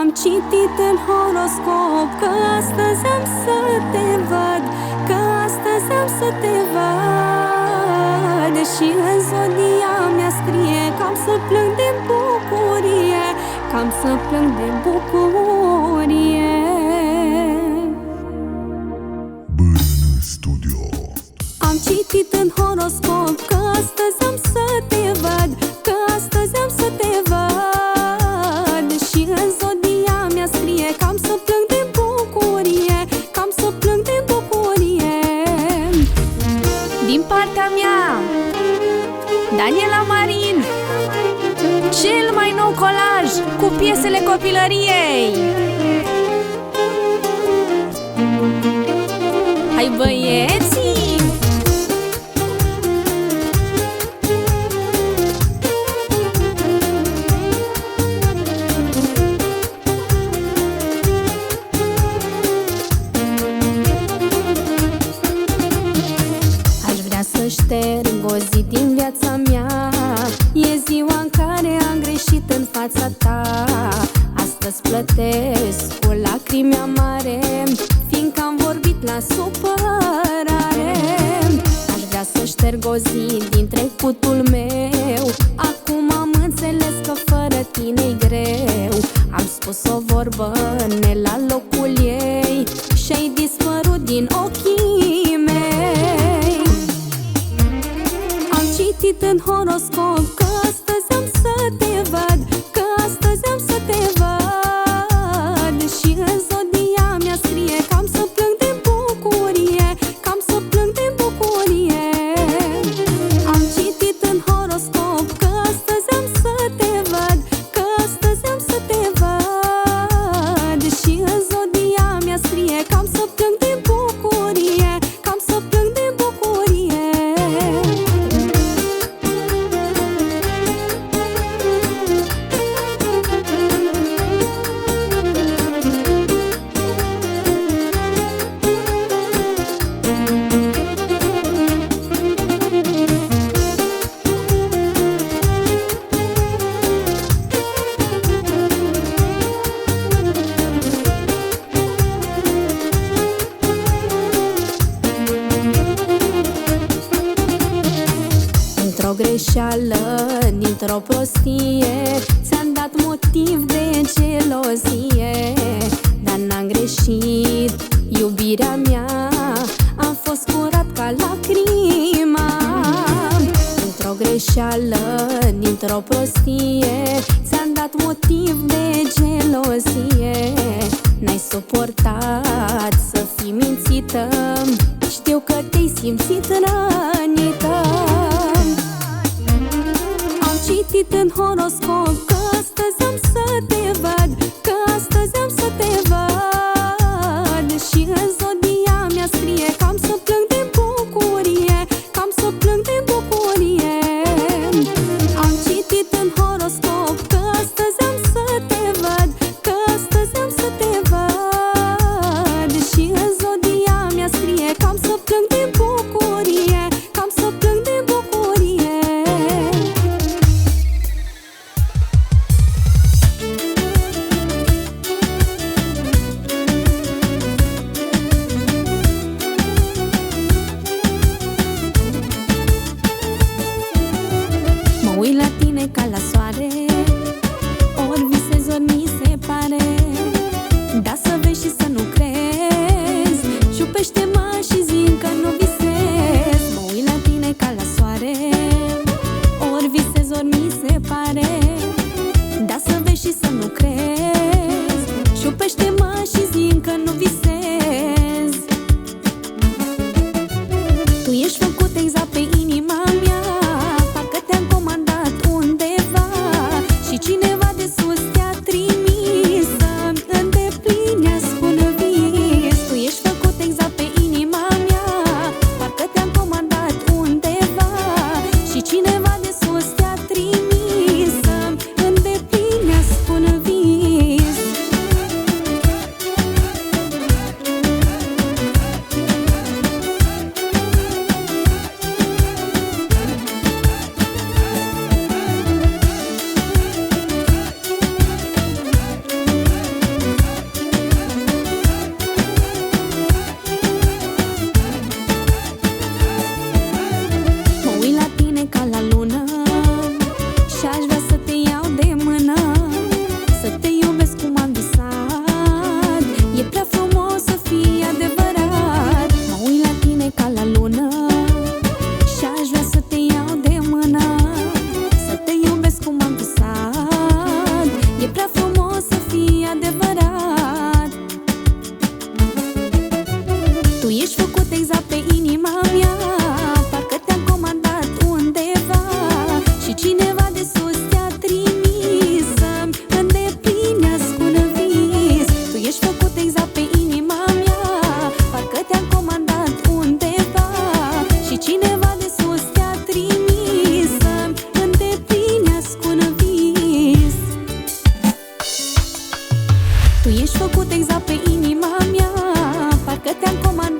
Am citit în horoscop că astăzi am să te văd, că astăzi am să te văd. Și în zodia mea scrie că am să plâng de bucurie, că am să plâng de bucurie. Bărâne Studio. Am citit în horoscop că astăzi am să te văd, că astăzi am să te văd. Și în zodia mea scrie că am să plâng de bucurie, că am să plâng de bucurie. Din partea mea, Daniela Marin, cel mai nou colaj cu piesele copilăriei. Hai băieții! Să șterg o zi din viața mea. E ziua în care am greșit în fața ta. Astăzi plătesc cu lacrimi amare, fiindcă am vorbit la supărare. Aș vrea să șterg o zi din trecutul meu. Acum am înțeles că fără tine-i greu. Am spus o vorbă ne la locul ei și-ai dispărut din ochii mei. Am citit în horoscop că astăzi am să te văd, că astăzi am să te văd. Și în zodia mea scrie că am să plâng de bucurie, că am să plâng de bucurie. Am citit în horoscop că astăzi am să te văd, că astăzi am să te văd. Și în zodia mea scrie că am să plâng de bucurie, că am să plâng de bucurie. Dintr-o greșeală, dintr-o prostie, ți-am dat motiv de gelozie. Dar n-am greșit, iubirea mea, am fost curat ca lacrima. Dintr-o greșeală, dintr-o prostie, ți-am dat motiv de gelozie. N-ai suportat să fii mințită, știu că te-ai simțit rănită. Am citit în horoscop că astăzi am să te văd, că astăzi am să te văd. Și în zodia mea scrie că am să plâng de bucurie, că am să plâng de bucurie. Am citit în horoscop că astăzi am să te văd, că astăzi am să te văd. Și în zodia mea scrie că am să plâng de bucurie, că am să plâng de bucurie. Mă uit la tine ca la soare, ori visez, ori mi se pare. Da, să vezi și să nu crezi, ciupește-mă și zi încă nu visez. Mă uit la tine ca la soare, ori visez, ori mi se pare. Da, să vezi și să nu crezi, ciupește-mă și zi încă nu visez. Tu ești făcut exact pe inima mea, parcă te-am comandat undeva și cineva de sus te-a trimis să-mi îndeplinească un vis. Tu ești făcut exact pe inima mea, parcă te-am comandat undeva și cineva de sus te-a trimis să-mi îndeplinească un vis. Tu ești făcut exact pe inima mea, parcă te-am comandat